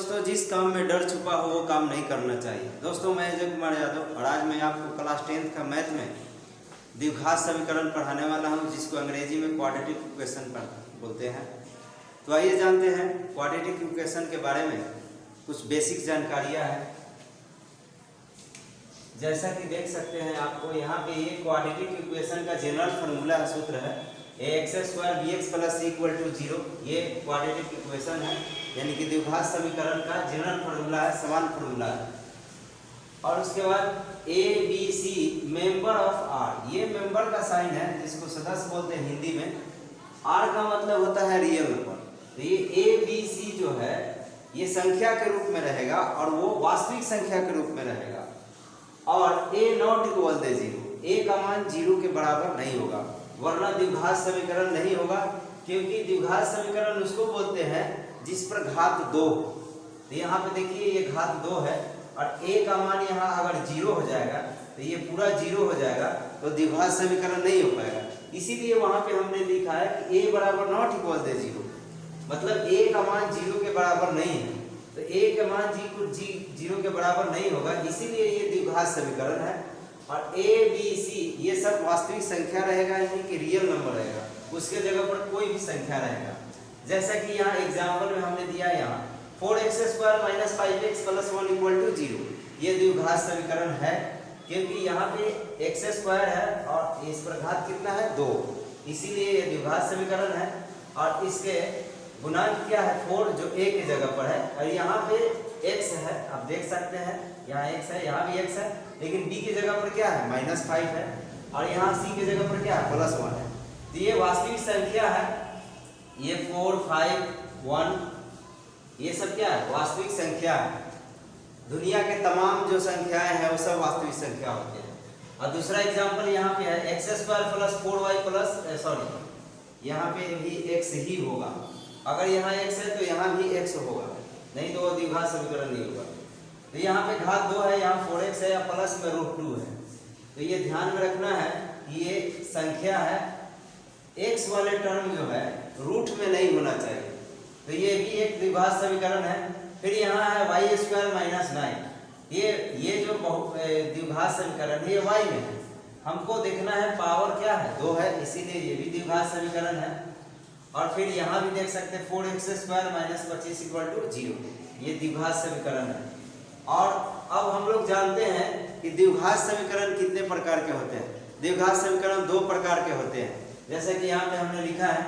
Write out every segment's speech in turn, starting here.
दोस्तों, जिस काम में डर छुपा हो वो काम नहीं करना चाहिए। दोस्तों, मैं अजय कुमार यादव और आज मैं आपको क्लास 10th का मैथ में द्विघात समीकरण पढ़ाने वाला हूं, जिसको अंग्रेजी में क्वाड्रेटिक इक्वेशन बोलते हैं। तो आइए जानते हैं क्वाड्रेटिक इक्वेशन के बारे में कुछ बेसिक जानकारियां हैं। जैसा कि देख सकते हैं आपको यहाँ पे ये क्वाड्रेटिक इक्वेशन का जनरल फार्मूला सूत्र है ax² bx + c = 0। ये क्वाड्रेटिक इक्वेशन है, यानी कि द्विघात समीकरण का जनरल फार्मूला है, समान फार्मूला है। और उसके बाद a b c member of r, ये मेंबर का साइन है जिसको सदस्य बोलते हैं हिंदी में। r का मतलब होता है रियल नंबर। तो ये a b c जो है ये संख्या के रूप में रहेगा और वो वास्तविक संख्या के रूप में रहेगा। और a ≠ 0, a का मान 0 के बराबर नहीं होगा, वरना द्विघात समीकरण नहीं होगा। क्योंकि द्विघात समीकरण उसको बोलते हैं जिस पर घात 2। तो यहाँ पे देखिए ये घात 2 है और a का मान यहाँ अगर 0 हो जाएगा तो ये पूरा 0 हो जाएगा, तो द्विघात समीकरण नहीं हो पाएगा। इसीलिए वहां पे हमने लिखा है कि a ≠ 0, मतलब a का मान 0 के बराबर नहीं है। तो a का मान 0 के बराबर नहीं होगा, इसीलिए ये द्विघात समीकरण है। और a b c ये सब वास्तविक संख्या रहेगा, यानी कि रियल नंबर रहेगा, उसके जगह पर कोई भी संख्या रहेगा। जैसा कि यहाँ एग्जाम्पल में हमने दिया, यहाँ 4x² - 5x + 1 = 0। ये द्विघात समीकरण है क्योंकि यहाँ पे x² है और इस पर घात कितना है 2, इसीलिए ये द्विघात समीकरण है। और इसके गुणांक क्या है 4, जो a की जगह पर है, और यहाँ पे x है, आप देख सकते हैं यहाँ x है, यहाँ भी x है, लेकिन b की जगह पर क्या है -5 है, और यहाँ c की जगह पर क्या है +1 है। तो ये वास्तविक संख्या है, ये 4, 5, 1 ये सब क्या है वास्तविक संख्या है। दुनिया के तमाम जो संख्याएं हैं वो सब वास्तविक संख्या होती है। और दूसरा एग्जांपल यहाँ पे है x² + 4y यहाँ पे भी x ही होगा। अगर यहाँ x है तो यहाँ भी x होगा, नहीं तो वो द्विघात समीकरण नहीं होगा। तो यहाँ पे घात 2 है, यहाँ 4x है, या प्लस में √2 है। तो ये ध्यान में रखना है कि ये संख्या है, x वाले टर्म जो है रूट में नहीं होना चाहिए। तो ये भी एक द्विघात समीकरण है। फिर यहाँ है y² - 9, ये जो द्विघात समीकरण है ये y में है, हमको देखना है पावर क्या है 2 है, इसीलिए ये भी द्विघात समीकरण है। और फिर यहाँ भी देख सकते हैं 4x² - 25 = 0, ये द्विघात समीकरण है। और अब हम लोग जानते हैं कि द्विघात समीकरण कितने प्रकार के होते हैं। द्विघात समीकरण 2 प्रकार के होते हैं, जैसे कि यहाँ पे हमने लिखा है।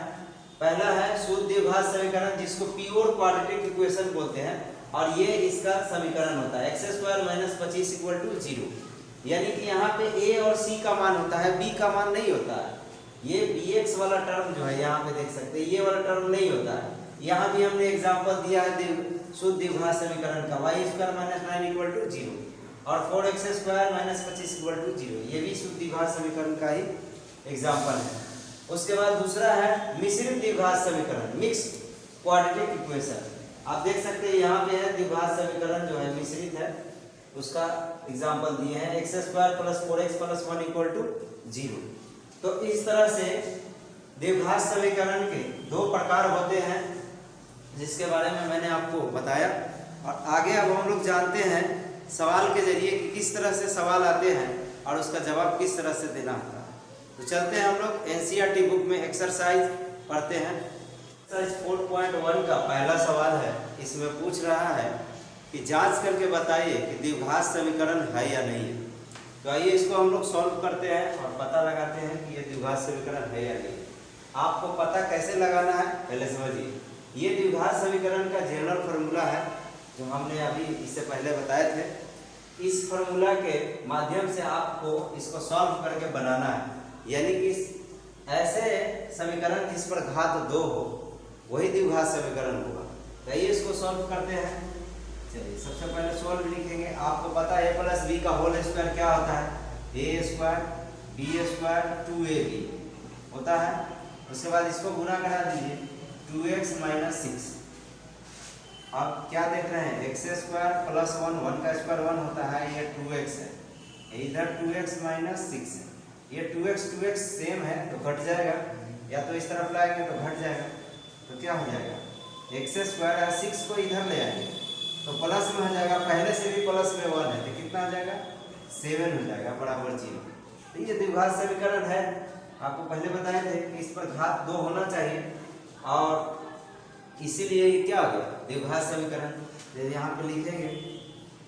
पहला है शुद्ध द्विघात समीकरण, जिसको प्योर क्वाड्रेटिक इक्वेशन बोलते हैं, और ये इसका समीकरण होता है x² - 25 = 0, यानी कि यहाँ पे a और c का मान होता है, b का मान नहीं होता है। ये bx वाला टर्म जो है यहाँ पे देख सकते हैं, ये वाला टर्म नहीं होता है। यहाँ भी हमने एग्जांपल दिया है शुद्ध द्विघात समीकरण का, y² - 9 = 0 और 4x² - 25 = 0, ये भी शुद्ध द्विघात समीकरण का ही एग्जांपल है। उसके बाद दूसरा है मिश्रित द्विघात समीकरण, मिक्स्ड क्वाड्रेटिक इक्वेशन। आप देख सकते हैं यहाँ पे है द्विघात समीकरण जो है मिश्रित है, उसका एग्जांपल दिए हैं x² + 4x + 1 = 0। तो इस तरह से द्विघात समीकरण के 2 प्रकार होते हैं, जिसके बारे में मैंने आपको बताया। और आगे अब हम लोग जानते हैं सवाल के जरिए कि किस तरह से सवाल आते हैं और उसका जवाब किस तरह से देना होता है। तो चलते हैं हम लोग एनसीईआरटी बुक में एक्सरसाइज पढ़ते हैं। एक्सरसाइज 4.1 का पहला सवाल है, इसमें पूछ रहा है कि जांच करके बताइए कि द्विघात समीकरण है या नहीं है। तो आइए इसको हम लोग सॉल्व करते हैं और पता लगाते हैं कि ये द्विघात समीकरण है या नहीं। आपको पता कैसे लगाना है पहले समझिए। ये द्विघात समीकरण का जनरल फार्मूला है, जो हमने अभी इससे पहले बताए थे। इस फार्मूला के माध्यम से आपको इसको सॉल्व करके बनाना है, यानी कि ऐसे समीकरण जिस पर घात 2 हो वही द्विघात समीकरण होगा। तो आइए इसको सॉल्व करते हैं। चलिए सबसे पहले सॉल्व लिखेंगे। आपको पता है a + b का होल स्क्वायर क्या होता है, a² b² 2ab होता है। उसके बाद इसको गुना करा दीजिए 2x - 6। आप क्या देख रहे हैं x² + 1, 1 का स्क्वायर 1 होता है, ये 2x है, इधर 2x - 6 है। ये 2x सेम है तो घट जाएगा, या तो इस तरफ लाएंगे तो घट जाएगा। तो क्या हो जाएगा x² है, 6 को इधर ले आएंगे तो प्लस में हो जाएगा, पहले से भी प्लस में 1 है तो कितना आ जाएगा 7 हो जाएगा बराबर 0। तो ये द्विघात समीकरण है, आपको पहले बताए थे कि इस पर घात 2 होना चाहिए और इसीलिए ये क्या हो गया द्विघात समीकरण। तो यहाँ पे लिखेंगे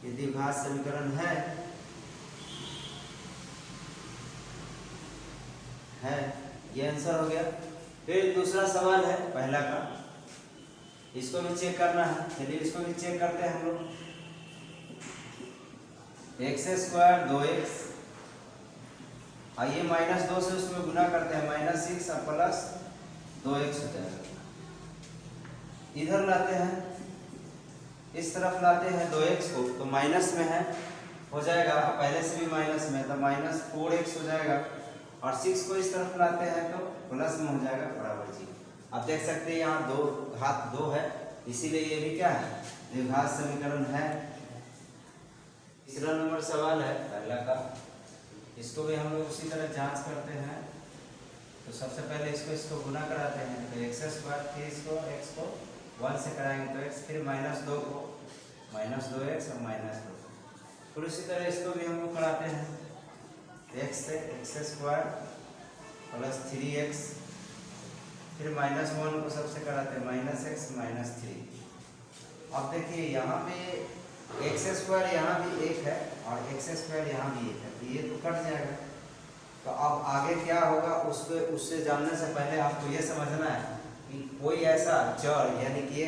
ये द्विघात समीकरण है ये आंसर हो गया। फिर दूसरा सवाल है पहला का, इसको भी चेक करना है। चलिए इसको भी चेक करते हैं हम लोग। x² 2x, आइए -2 से उसमें गुना करते हैं, -6 और प्लस 2x हो जाएगा। इधर लाते हैं, इस तरफ लाते हैं 2x को, तो माइनस में है हो जाएगा, पहले से भी माइनस में, तो -4x हो जाएगा। और 6 को इस तरफ लाते हैं तो प्लस में हो जाएगा बराबर 0। अब देख सकते हैं यहाँ घात 2 है, इसीलिए ये भी क्या है द्विघात समीकरण है। तीसरा नंबर सवाल है पहला का, इसको भी हम लोग उसी तरह जांच करते हैं। तो सबसे पहले इसको गुना कराते हैं, तो x², फिर इसको x को 1 से कराएंगे तो x, फिर -2 को -2x और -2। फिर उसी तरह इसको भी हम लोग कराते हैं, x से x² प्लस 3x, फिर -1 को सबसे कराते हैं -x -3। अब देखिए यहाँ पे x² यहाँ भी 1 है और x² यहाँ भी 1 है, तो ये तो कट जाएगा। तो अब आगे क्या होगा उससे जानने से पहले आपको ये समझना है कि कोई ऐसा चर यानी कि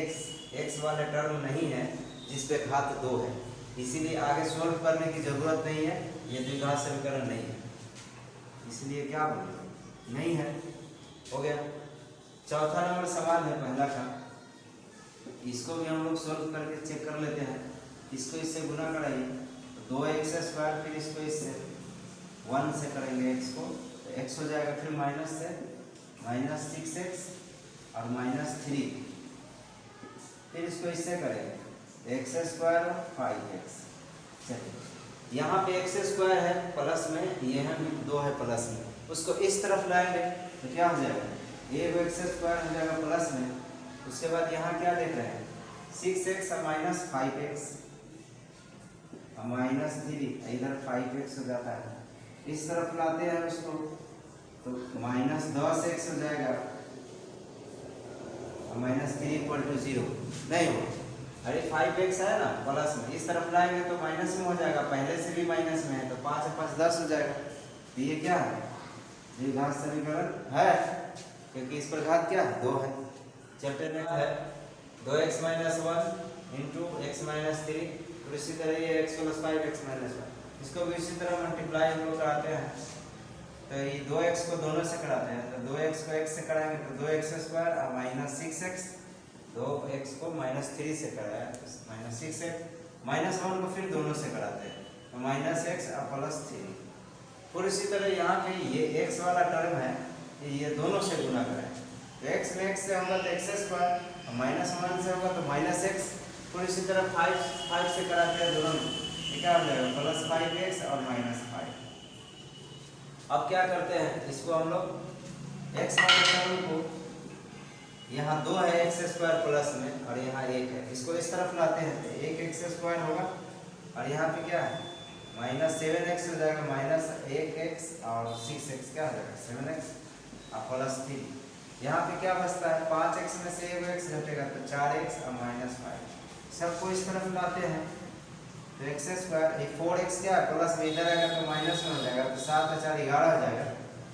x वाला टर्म नहीं है जिस पे घात 2 है, इसीलिए आगे सोल्व करने की जरूरत नहीं है, ये द्विघात समीकरण नहीं है, इसलिए क्या बोले नहीं है। हो गया। चौथा नंबर सवाल है पहला का, इसको भी हम लोग सोल्व करके चेक कर लेते हैं। इसको इससे गुना कराइए तो 2x², फिर इसको इससे 1 से करेंगे x को, तो x हो जाएगा, फिर माइनस से -6x और -3, फिर इसको इससे करेंगे x² और 5x। चलिए यहाँ पे x² है प्लस में, ये है 2 है प्लस में, उसको इस तरफ लाएंगे तो क्या हो जाएगा ये x² हो जाएगा प्लस में। उसके बाद यहाँ क्या देख रहे हैं 6x और -5x और -3, इधर 5x हो जाता है, इस तरफ लाते हैं उसको तो -10x हो जाएगा और -3 = 0 नहीं हो। अरे 5x है ना प्लस में, इस तरफ लाएंगे तो माइनस में हो जाएगा, पहले से भी माइनस में है, तो 5 और 5 10 हो जाएगा। तो ये क्या है द्विघात समीकरण है, क्योंकि इस पर घात क्या है 2 है। चैप्टर में है 2x - 1 × x - 3, और इसी तरह ये x + 5x - 1, इसको भी इसी तरह मल्टीप्लाई हम लोग कराते हैं। तो ये 2x को दोनों से कराते हैं, तो 2x को x से कराएंगे तो 2x² और -6x, 2x को -3 से कराया तो -6x, -1 को फिर दोनों से कराते हैं तो -x और +3। फिर इसी तरह यहाँ पे ये x वाला टर्म है, ये दोनों से गुना कराएं, तो x में x से होगा तो x² और -1 से होगा तो -x, फिर इसी तरह 5 से कराते हैं दोनों में, ये क्या हो जाएगा +5x और -5। अब क्या करते हैं इसको हम लोग x वाले टर्म को, यहाँ 2 है x² प्लस में और यहाँ 1 है, इसको इस तरफ लाते हैं तो 1x² होगा और यहाँ पे क्या है -7x हो जाएगा, -1x और 6x क्या हो जाएगा 7x और +3। यहाँ पे क्या बचता है 5x में से 1x घटेगा तो 4x और -5, सबको इस तरफ लाते हैं तो x², ये 4x क्या है प्लस में, इधर आएगा तो माइनस में हो जाएगा, तो 7 और 4 11 हो जाएगा,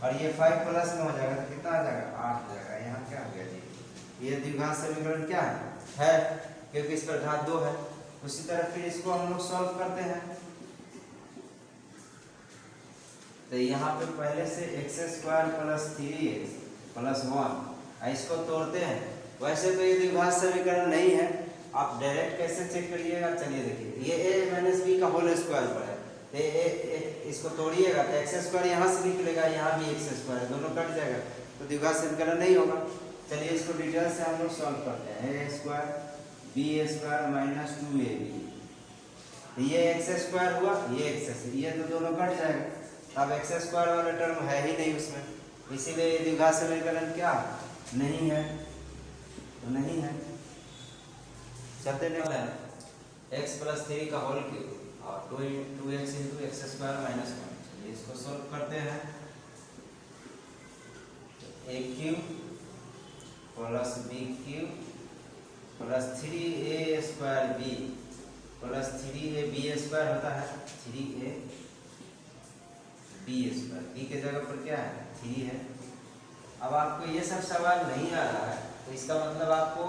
और ये 5 प्लस में हो जाएगा तो कितना आ जाएगा 8 हो जाएगा। यहाँ क्या हो गया जी, ये द्विघात समीकरण क्या है क्योंकि इस पर घात 2 है। उसी तरह फिर इसको हम लोग सॉल्व करते हैं, तो यहाँ पे पहले से x² + 3x + 1, इसको तोड़ते हैं। वैसे तो ये द्विघात समीकरण नहीं है, आप डायरेक्ट कैसे चेक करिएगा, चलिए देखिए ये a - b का होल स्क्वायर पर है, इसको तोड़िएगा तो x² यहाँ से निकलेगा, यहाँ भी x², दोनों कट जाएगा तो द्विघात समीकरण नहीं होगा। चलिए इसको डिटेल से हम लोग सॉल्व करते हैं। a² b² - 2ab, ये x² हुआ, ये x, ये तो दोनों कट जाएगा, अब x² वाला टर्म है ही नहीं उसमें, इसीलिए द्विघात समीकरण क्या नहीं है, तो नहीं है। चलते नहीं है x प्लस 3 का होल क्यूब और 2x into x square minus 1। चलिए इसको सॉल्व करते हैं। a cube plus b cube plus 3a square b plus 3ab square होता है 3a b स्क्वायर। b के जगह पर क्या है 3 है। अब आपको ये सब सवाल नहीं आ रहा है तो इसका मतलब आपको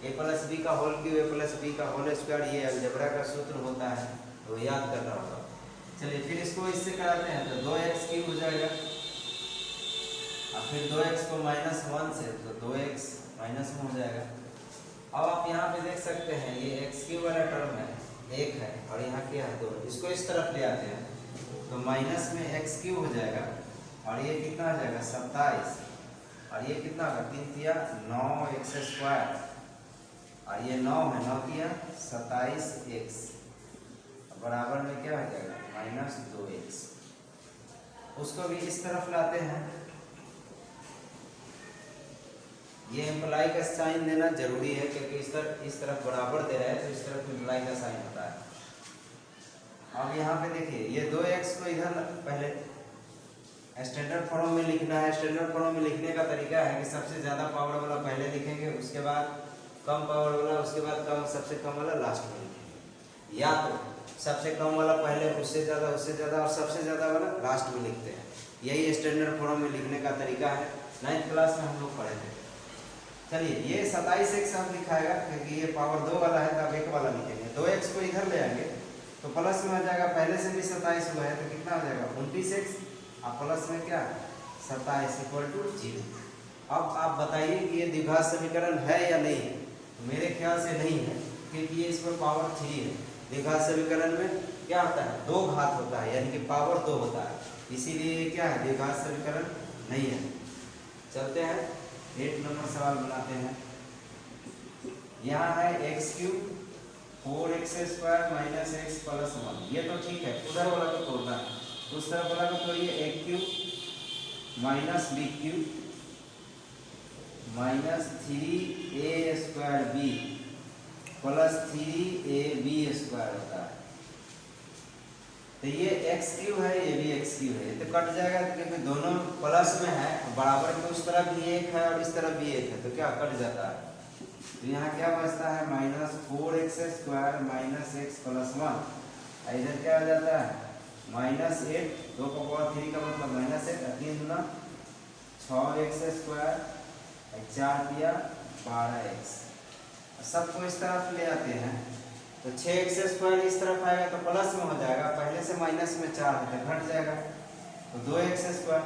a प्लस बी का whole cube a plus B का होल स्क्वायर ये अलजेब्रा का सूत्र होता है तो याद करना होगा। चलिए फिर इसको इससे कराते हैं तो 2x क्यूब हो जाएगा और फिर 2x को -1 से तो 2x -1 हो जाएगा। अब आप यहाँ पे देख सकते हैं ये x क्यूब वाला टर्म है 1 है और यहाँ क्या है 2। इसको इस तरफ ले आते हैं तो माइनस में x क्यूब हो जाएगा और ये कितना हो जाएगा 27 और ये कितना होगा 3 तिया 9x स्क्वायर और ये 9 है 9 तिया 27x बराबर में क्या हो जाएगा -2x। उसको भी इस तरफ लाते हैं। ये इम्प्लाई का साइन देना जरूरी है क्योंकि इस तरफ बराबर दे रहा है तो इस तरफ इम्प्लाई का साइन होता है। अब यहाँ पे देखिए ये 2x को इधर पहले स्टैंडर्ड फॉर्म में लिखना है। स्टैंडर्ड फॉर्म में लिखने का तरीका है कि सबसे ज़्यादा पावर वाला पहले लिखेंगे, उसके बाद कम पावर वाला, उसके बाद सबसे कम वाला लास्ट में लिखेंगे, या तो सबसे कम वाला पहले उससे ज़्यादा और सबसे ज़्यादा वाला लास्ट में लिखते हैं। यही स्टैंडर्ड फॉर्म में लिखने का तरीका है। 9th क्लास में हम लोग पढ़े थे। चलिए ये 27x हम लिखाएगा क्योंकि ये पावर 2 वाला है तो अब 1 वाला लिखेंगे। 2x को इधर ले आएंगे तो प्लस में हो जाएगा, पहले से भी 27 हुआ है तो कितना हो जाएगा 29x और प्लस में क्या 27 = 0। अब आप बताइए कि ये द्विघात समीकरण है या नहीं है। तो मेरे ख्याल से नहीं है क्योंकि ये इसमें पावर 3 है। द्विघात समीकरण में क्या होता है 2 घात होता है यानी कि पावर 2 होता है, इसीलिए ये क्या है द्विघात समीकरण नहीं है। चलते हैं 8 नंबर सवाल बनाते हैं। यहाँ है x cube 4x square -x plus 1। ये तो ठीक है, उधर वाला को तोड़ना है, उस तरफ वाला को तोड़िए। a cube -b cube -3a square b plus 3ab square होता है। तो ये x क्यूब है ये भी x क्यूब है, तो कट जाएगा क्योंकि दोनों प्लस में है, बराबर में उस तरफ भी 1 है और इस तरफ भी 1 है तो क्या कट जाता है। तो यहाँ क्या बचता है -4x स्क्वायर -x प्लस 1। इधर क्या हो जाता है -8, 2 का पावर 3 का मतलब -8, 3 गुना 6x स्क्वायर 4 तिया 12x। सबको इस तरफ ले आते हैं तो 6x स्क्वायर इस तरफ आएगा तो प्लस में हो जाएगा, पहले से माइनस में 4 है तो घट जाएगा तो 2x स्क्वायर।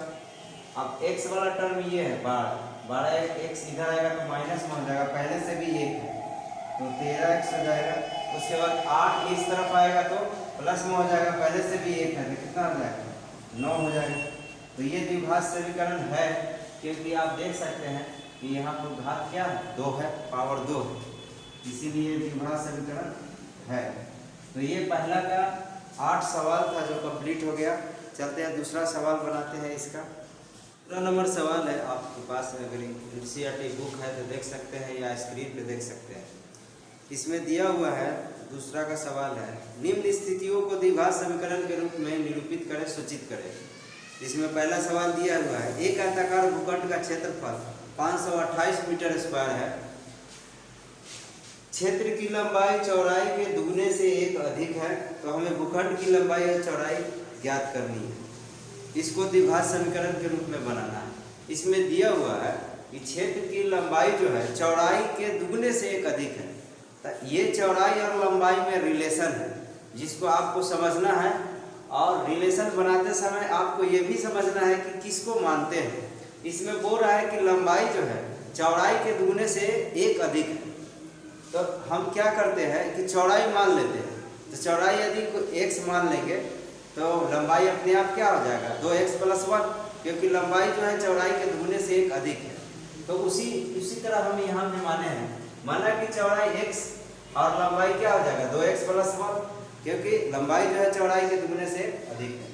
अब x वाला टर्म ये है 12x इधर आएगा तो माइनस में हो जाएगा, पहले से भी 1 है तो 13x हो जाएगा। उसके बाद 8 इस तरफ आएगा तो प्लस में हो जाएगा, पहले से भी 1 है तो कितना हो जाएगा 9 हो जाएगा। तो ये द्विघात समीकरण है क्योंकि आप देख सकते हैं कि यहाँ पर घात क्या है 2 है, पावर 2 है, इसीलिए द्विघात समीकरण है। तो ये पहला का 8 सवाल था जो कंप्लीट हो गया। चलते हैं दूसरा सवाल बनाते हैं। इसका दूसरा नंबर सवाल है, आपके पास अगर NCERT बुक है तो देख सकते हैं या स्क्रीन पे देख सकते हैं। इसमें दिया हुआ है दूसरा का सवाल है, निम्न स्थितियों को द्विघात समीकरण के रूप में निरूपित करें, सूचित करें। इसमें पहला सवाल दिया हुआ है, एक आयताकार भूखंड का क्षेत्रफल 528 मीटर स्क्वायर है, क्षेत्र की लंबाई चौड़ाई के दुगने से 1 अधिक है, तो हमें भूखंड की लंबाई और चौड़ाई ज्ञात करनी है। इसको द्विघात समीकरण के रूप में बनाना है। इसमें दिया हुआ है कि क्षेत्र की लंबाई जो है चौड़ाई के दुगने से 1 अधिक है, तो ये चौड़ाई और लंबाई में रिलेशन है जिसको आपको समझना है। और रिलेशन बनाते समय आपको ये भी समझना है कि किसको मानते हैं। इसमें बोल रहा है कि लंबाई जो है चौड़ाई के दुगने से 1 अधिक है, तो हम क्या करते हैं कि चौड़ाई मान लेते हैं। तो चौड़ाई यदि x मान लेंगे तो लंबाई अपने आप क्या हो जाएगा 2x प्लस 1, क्योंकि लंबाई जो है चौड़ाई के दुगने से 1 अधिक है। तो उसी तरह हम यहाँ पे माने हैं, माना कि चौड़ाई x और लंबाई क्या हो जाएगा 2x प्लस 1, क्योंकि लंबाई जो है चौड़ाई के दुगने से अधिक है।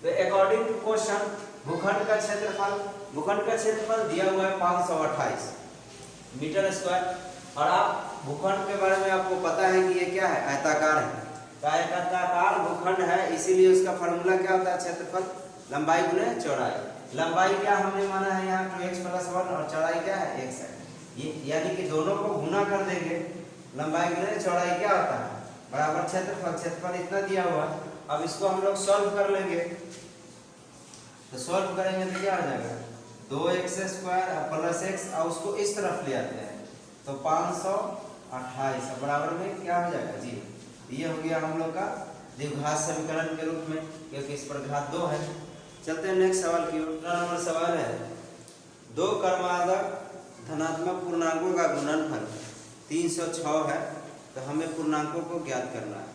तो अकॉर्डिंग टू क्वेश्चन भूखंड का क्षेत्रफल दिया हुआ है 528 मीटर स्क्वायर, और आप भूखंड के बारे में आपको पता है कि ये क्या है, आयताकार है। तो आयताकार भूखंड है, इसीलिए उसका फॉर्मूला क्या होता है, क्षेत्रफल लंबाई गुने चौड़ाई। लंबाई क्या हमने माना है यहाँ 2x+1 और चौड़ाई क्या है x है। ये यानी कि दोनों को गुना कर देंगे, लंबाई गुने चौड़ाई क्या होता है बराबर क्षेत्रफल। क्षेत्रफल इतना दिया हुआ। अब इसको हम लोग सॉल्व कर लेंगे, तो सॉल्व करेंगे तो क्या हो जाएगा 2x² + x और उसको इस तरफ ले आते हैं तो 528 बराबर में क्या हो जाएगा 0। ये हो गया हम लोग का द्विघात समीकरण के रूप में, क्योंकि इस पर घात 2 है। चलते हैं नेक्स्ट सवाल की ओर। दूसरा नंबर सवाल है, दो क्रमागत धनात्मक पूर्णांकों का गुणनफल 306 है, तो हमें पूर्णांकों को ज्ञात करना है।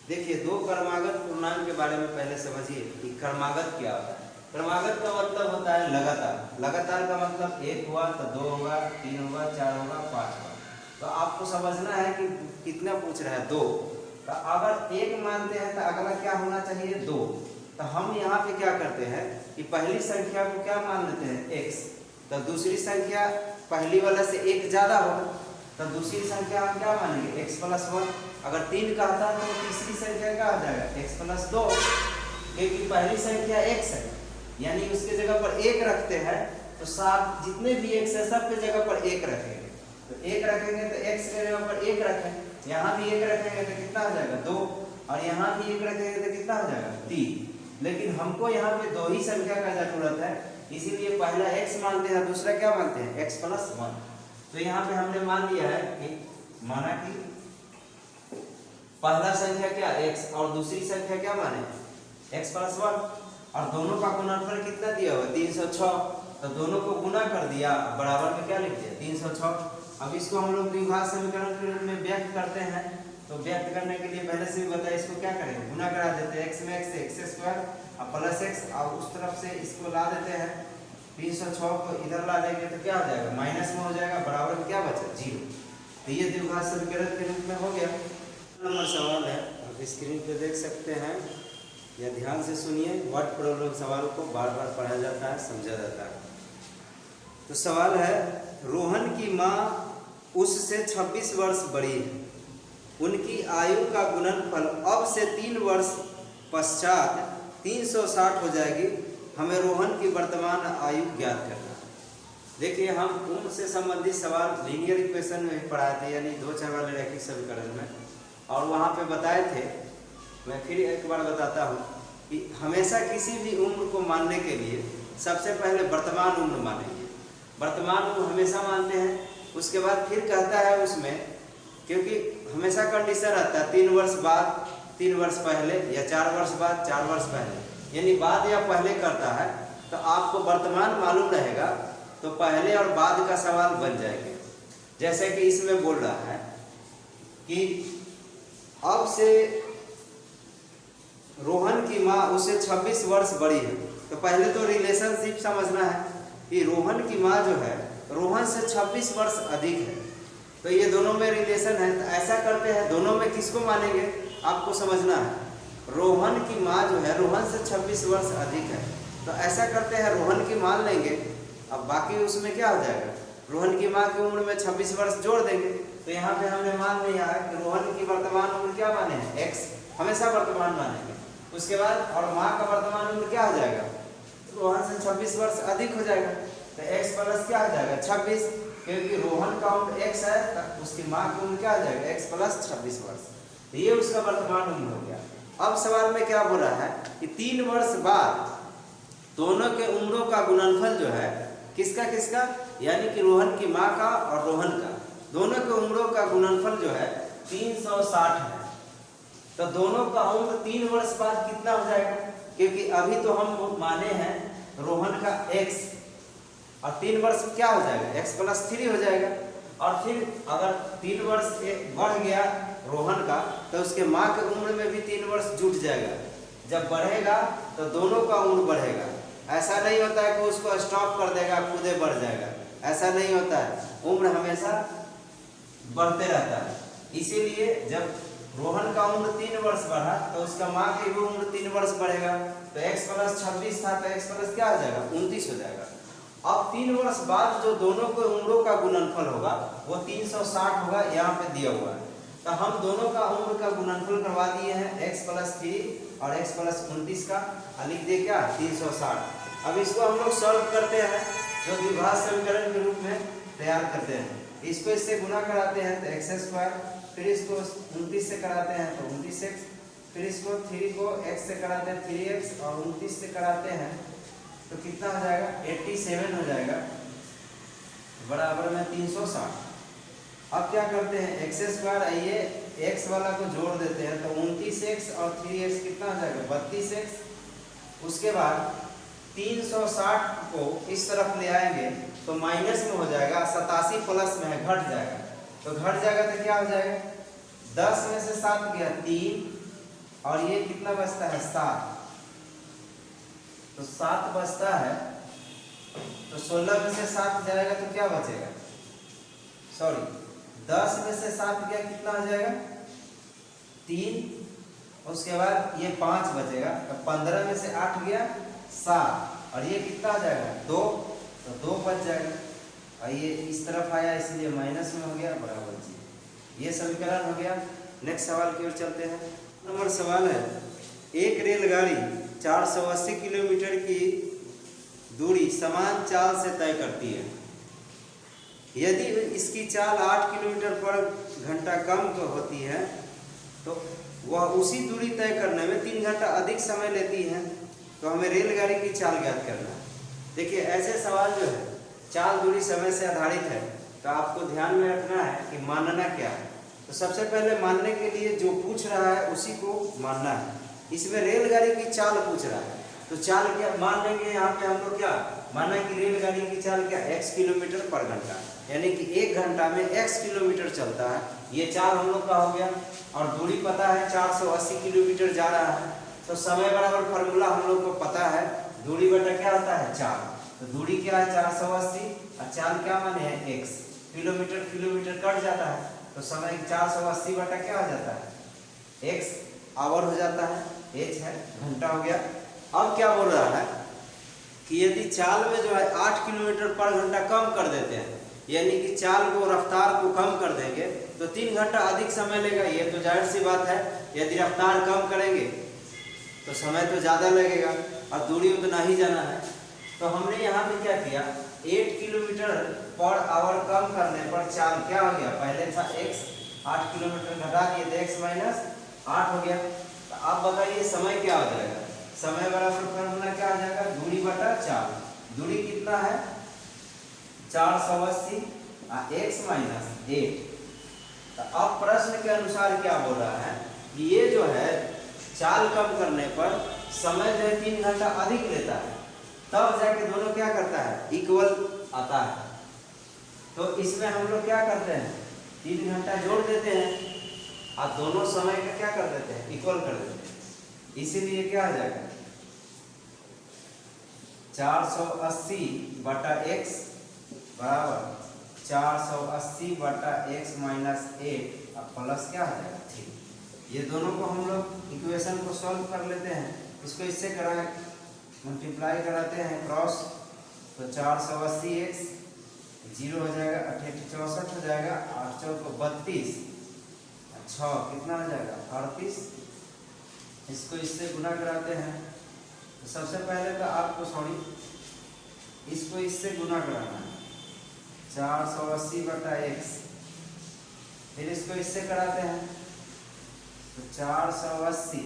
देखिए, दो क्रमागत पूर्णांक के बारे में पहले समझिए कि क्रमागत क्या होता है। क्रमागत का मतलब होता है लगातार। लगातार का मतलब 1 हुआ तो 2 होगा, 3 होगा, 4 होगा, 5 होगा। तो आपको समझना है कि कितना पूछ रहा है 2। तो अगर 1 मानते हैं तो अगला क्या होना चाहिए 2। तो हम यहाँ पे क्या करते हैं कि पहली संख्या को क्या मान लेते हैं x, तो दूसरी संख्या पहली वाला से 1 ज़्यादा होगा, तो दूसरी संख्या हम क्या मानेंगे x+1। अगर 3 का था तो तीसरी संख्या क्या हो जाएगा x+2, क्योंकि पहली संख्या x है, यानी उसके जगह पर 1 रखते हैं तो साथ जितने भी x है सब के जगह पर 1 रखेंगे। तो 1 रखेंगे तो x के जगह पर 1 रखें, यहाँ भी 1 रखेंगे तो कितना हो जाएगा 2, और यहाँ भी 1 रखेंगे तो कितना हो जाएगा 3। लेकिन हमको यहाँ पे 2 ही संख्या का जरूरत है, इसीलिए पहला x मानते हैं, दूसरा क्या मानते हैं x+1। तो यहाँ पे हमने मान लिया है कि माना कि पहला संख्या क्या x और दूसरी संख्या क्या माने x+1, और दोनों का गुणनफल कितना दिया हुआ 306। तो दोनों को गुना कर दिया, बराबर में क्या लिख दिया 306। अब इसको हम लोग द्विघात समीकरण के रूप में व्यक्त करते हैं। तो व्यक्त करने के लिए पहले से भी बताया, इसको क्या करेंगे गुना करा देते हैं, x में x x² और +x, और उस तरफ से इसको ला देते हैं 306 को इधर ला देंगे तो क्या हो जाएगा माइनस में हो जाएगा, बराबर में क्या बचा 0। तो ये द्विघात समीकरण के रूप में हो गया। नंबर सवाल है, आप स्क्रीन पे देख सकते हैं, या ध्यान से सुनिए। वर्ड प्रॉब्लम सवाल को बार बार पढ़ा जाता है, समझा जाता है। तो सवाल है, रोहन की माँ उससे 26 वर्ष बड़ी है, उनकी आयु का गुणनफल अब से 3 वर्ष पश्चात 360 हो जाएगी, हमें रोहन की वर्तमान आयु ज्ञात करना है। देखिए, हम उम्र से संबंधित सवाल लीनियर इक्वेशन में भी पढ़ाए थे, यानी 2 चर वाले रैखिक समीकरण में, और वहाँ पे बताए थे। मैं फिर एक बार बताता हूँ कि हमेशा किसी भी उम्र को मानने के लिए सबसे पहले वर्तमान उम्र मानेंगे। वर्तमान उम्र हमेशा मानते हैं, उसके बाद फिर कहता है उसमें, क्योंकि हमेशा कंडीशन रहता है 3 वर्ष बाद, 3 वर्ष पहले, या 4 वर्ष बाद, 4 वर्ष पहले, यानी बाद या पहले करता है। तो आपको वर्तमान मालूम रहेगा तो पहले और बाद का सवाल बन जाएंगे। जैसे कि इसमें बोल रहा है कि अब से रोहन की माँ उससे 26 वर्ष बड़ी है। तो पहले तो रिलेशनशिप समझना है कि रोहन की माँ जो है रोहन से 26 वर्ष अधिक है, तो ये दोनों में रिलेशन है। तो ऐसा करते हैं, दोनों में किसको मानेंगे आपको समझना है। रोहन की माँ जो है रोहन से 26 वर्ष अधिक है, तो ऐसा करते हैं रोहन की मान लेंगे, अब बाकी उसमें क्या हो जाएगा, रोहन की माँ की उम्र में 26 वर्ष जोड़ देंगे। तो यहाँ पे हमने मान लिया है कि रोहन की वर्तमान उम्र क्या माने हैं x, हमेशा वर्तमान मानेंगे। उसके बाद और माँ का वर्तमान उम्र क्या हो जाएगा, रोहन से 26 वर्ष अधिक हो जाएगा, तो x प्लस क्या हो जाएगा 26, क्योंकि रोहन का उम्र x है, तो उसकी माँ की उम्र क्या हो जाएगा x प्लस 26 वर्ष। तो ये उसका वर्तमान उम्र हो गया। अब सवाल में क्या बोला है कि 3 वर्ष बाद दोनों के उम्रों का गुणनफल जो है किसका किसका, यानी कि रोहन की माँ का और रोहन का, दोनों के उम्रों का गुणनफल जो है 360 है। तो दोनों का उम्र 3 वर्ष बाद कितना हो जाएगा, क्योंकि अभी तो हम माने हैं रोहन का x, और 3 वर्ष क्या हो जाएगा x प्लस 3 हो जाएगा। और फिर अगर 3 वर्ष बढ़ गया रोहन का, तो उसके माँ के उम्र में भी 3 वर्ष जुट जाएगा। जब बढ़ेगा तो दोनों का उम्र बढ़ेगा। ऐसा नहीं होता है कि उसको स्टॉप कर देगा खुदे बढ़ जाएगा, ऐसा नहीं होता है, उम्र हमेशा बढ़ते रहता है। इसीलिए जब रोहन का उम्र 3 वर्ष बढ़ा तो उसका माँ की भी उम्र 3 वर्ष बढ़ेगा। तो x प्लस 26 था, तो x प्लस क्या हो जाएगा 29 हो जाएगा। अब 3 वर्ष बाद जो दोनों को उम्रों का गुणनफल होगा वो 360 होगा, यहाँ पे दिया हुआ है। तो हम दोनों का उम्र का गुणनफल करवा दिए हैं, x + 3 और x + 29 का, लिख दिए क्या 360। अब इसको हम लोग सॉल्व करते हैं, जो द्विघात समीकरण के रूप में तैयार करते हैं। इसको इससे गुना कराते हैं तो x², फिर इसको 29 से कराते हैं तो 29x, फिर इसको 3 को x से कराते हैं 3x और 29 से कराते हैं तो कितना हो जाएगा 87 हो जाएगा, बराबर में 360। अब क्या करते हैं x², आइए x वाला को जोड़ देते हैं तो 29x और 3x कितना हो जाएगा 32x। उसके बाद 360 को इस तरफ ले आएंगे तो माइनस में हो जाएगा, 87 प्लस में है, घट जाएगा। तो घट जाएगा तो क्या हो जाएगा 10 में से 7 गया 3 और ये कितना बचता है 7, तो 7 बचता है। तो 16 में से 7 जाएगा तो क्या बचेगा, सॉरी 10 में से 7 गया कितना हो जाएगा 3, उसके बाद ये 5 बचेगा, तो 15 में से 8 गया 7 और ये कितना हो जाएगा 2, तो 2 बच जाएगा। और ये इस तरफ आया इसलिए माइनस में हो गया, बराबर जी। ये समीकरण हो गया। नेक्स्ट सवाल की ओर चलते हैं। नंबर सवाल है, एक रेलगाड़ी 480 किलोमीटर की दूरी समान चाल से तय करती है। यदि इसकी चाल 8 किलोमीटर पर घंटा कम होती है तो वह उसी दूरी तय करने में 3 घंटा अधिक समय लेती है। तो हमें रेलगाड़ी की चाल ज्ञात करना है। देखिए ऐसे सवाल जो है चाल दूरी समय से आधारित है, तो आपको ध्यान में रखना है कि मानना क्या है। तो सबसे पहले मानने के लिए जो पूछ रहा है उसी को मानना है। इसमें रेलगाड़ी की चाल पूछ रहा है, तो चाल क्या मान लेंगे, यहाँ पे हम लोग क्या माना कि रेलगाड़ी की चाल क्या x किलोमीटर पर घंटा, यानी कि 1 घंटा में x किलोमीटर चलता है। ये चाल हम लोग का हो गया। और दूरी पता है 480 किलोमीटर जा रहा है, तो समय बराबर फार्मूला हम लोग को पता है, दूरी बटा क्या होता है चाल। तो दूरी क्या है 480 और चाल क्या माने है x, किलोमीटर किलोमीटर कट जाता है तो समय 480 बटा क्या हो जाता है x आवर हो जाता है, h है घंटा हो गया। अब क्या बोल रहा है कि यदि चाल में जो है 8 किलोमीटर पर घंटा कम कर देते हैं, यानी कि चाल को रफ्तार को कम कर देंगे तो 3 घंटा अधिक समय लेगा। ये तो जाहिर सी बात है, यदि रफ्तार कम करेंगे तो समय तो ज़्यादा लगेगा और दूरी उतना ही जाना है। तो हमने यहाँ पे क्या किया, 8 किलोमीटर पर आवर कम करने पर चाल क्या हो गया, पहले था x, 8 किलोमीटर घटा दिए तो x - 8 हो गया। तो आप बताइए समय क्या हो जाएगा, समय बराबर फॉर्मूला क्या हो जाएगा, दूरी बटा चाल। दूरी कितना है 480 x - 8। तो अब प्रश्न के अनुसार क्या बोल रहा है कि ये जो है चाल कम करने पर समय जो है 3 घंटा अधिक लेता है, तब जाके दोनों क्या करता है इक्वल आता है। तो इसमें हम लोग क्या करते हैं 3 घंटा जोड़ देते हैं और दोनों समय का क्या कर देते हैं इक्वल कर देते हैं। इसीलिए क्या आ जाएगा 480 बटा x बराबर 480 बटा x - 8 और प्लस क्या आ जाएगा 3। ये दोनों को हम लोग इक्वेशन को सॉल्व कर लेते हैं। इसको इससे कराएं, मल्टीप्लाई कराते हैं क्रॉस, तो 480x 0 हो जाएगा, 8 64 हो जाएगा, 8 4 को 32, 6 कितना हो जाएगा 38। इसको इससे गुना कराते हैं। तो सबसे पहले तो आपको इसको इससे गुना कराना है 480 बटा x, फिर इसको इससे कराते हैं तो 480,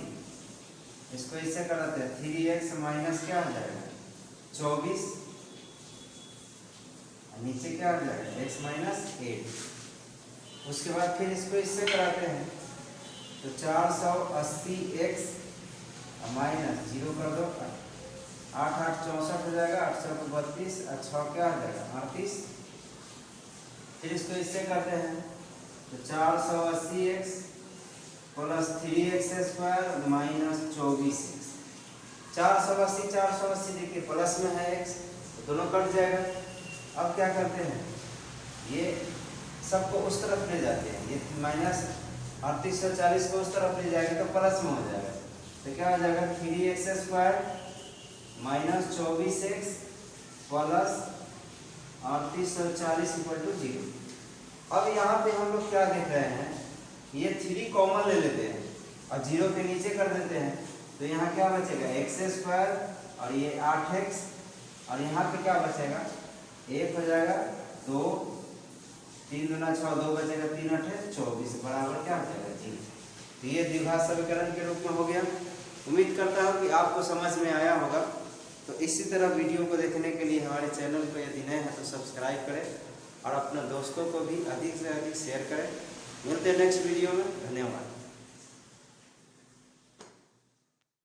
इसको इससे कराते हैं 3x माइनस क्या हो जाएगा 24, नीचे क्या हो जाएगा x - 8। उसके बाद फिर इसको इससे कराते हैं तो 480x माइनस 0 कर दो, 8 8 64 हो जाएगा, 8 4 को 32 और 6 क्या हो जाएगा 38। फिर इसको इससे करते हैं तो 480x plus 3x² minus 24x। 480 देखिए प्लस में है x, तो दोनों कट जाएगा। अब क्या करते हैं ये सबको उस तरफ ले जाते हैं, ये माइनस 3840 को उस तरफ ले जाएंगे तो प्लस में हो जाएगा। तो क्या हो जाएगा 3x² माइनस 24x प्लस 38 और 40 इक्वल टू 0। अब यहाँ पे हम लोग क्या देख रहे हैं, ये 3 कॉमन ले लेते हैं और 0 के नीचे कर देते हैं, तो यहाँ क्या बचेगा x² और ये 8x, और यहाँ पे क्या बचेगा 1 हो जाएगा, 2 3 दूना 6, 2 बचेगा, 3 8 24 बराबर क्या हो जाएगा 0। तो ये द्विघात समीकरण के रूप में हो गया। उम्मीद करता हूँ कि आपको समझ में आया होगा। तो इसी तरह वीडियो को देखने के लिए हमारे चैनल को यदि नए हैं तो सब्सक्राइब करें और अपने दोस्तों को भी अधिक से अधिक शेयर करें। मिलते हैं नेक्स्ट वीडियो में। धन्यवाद।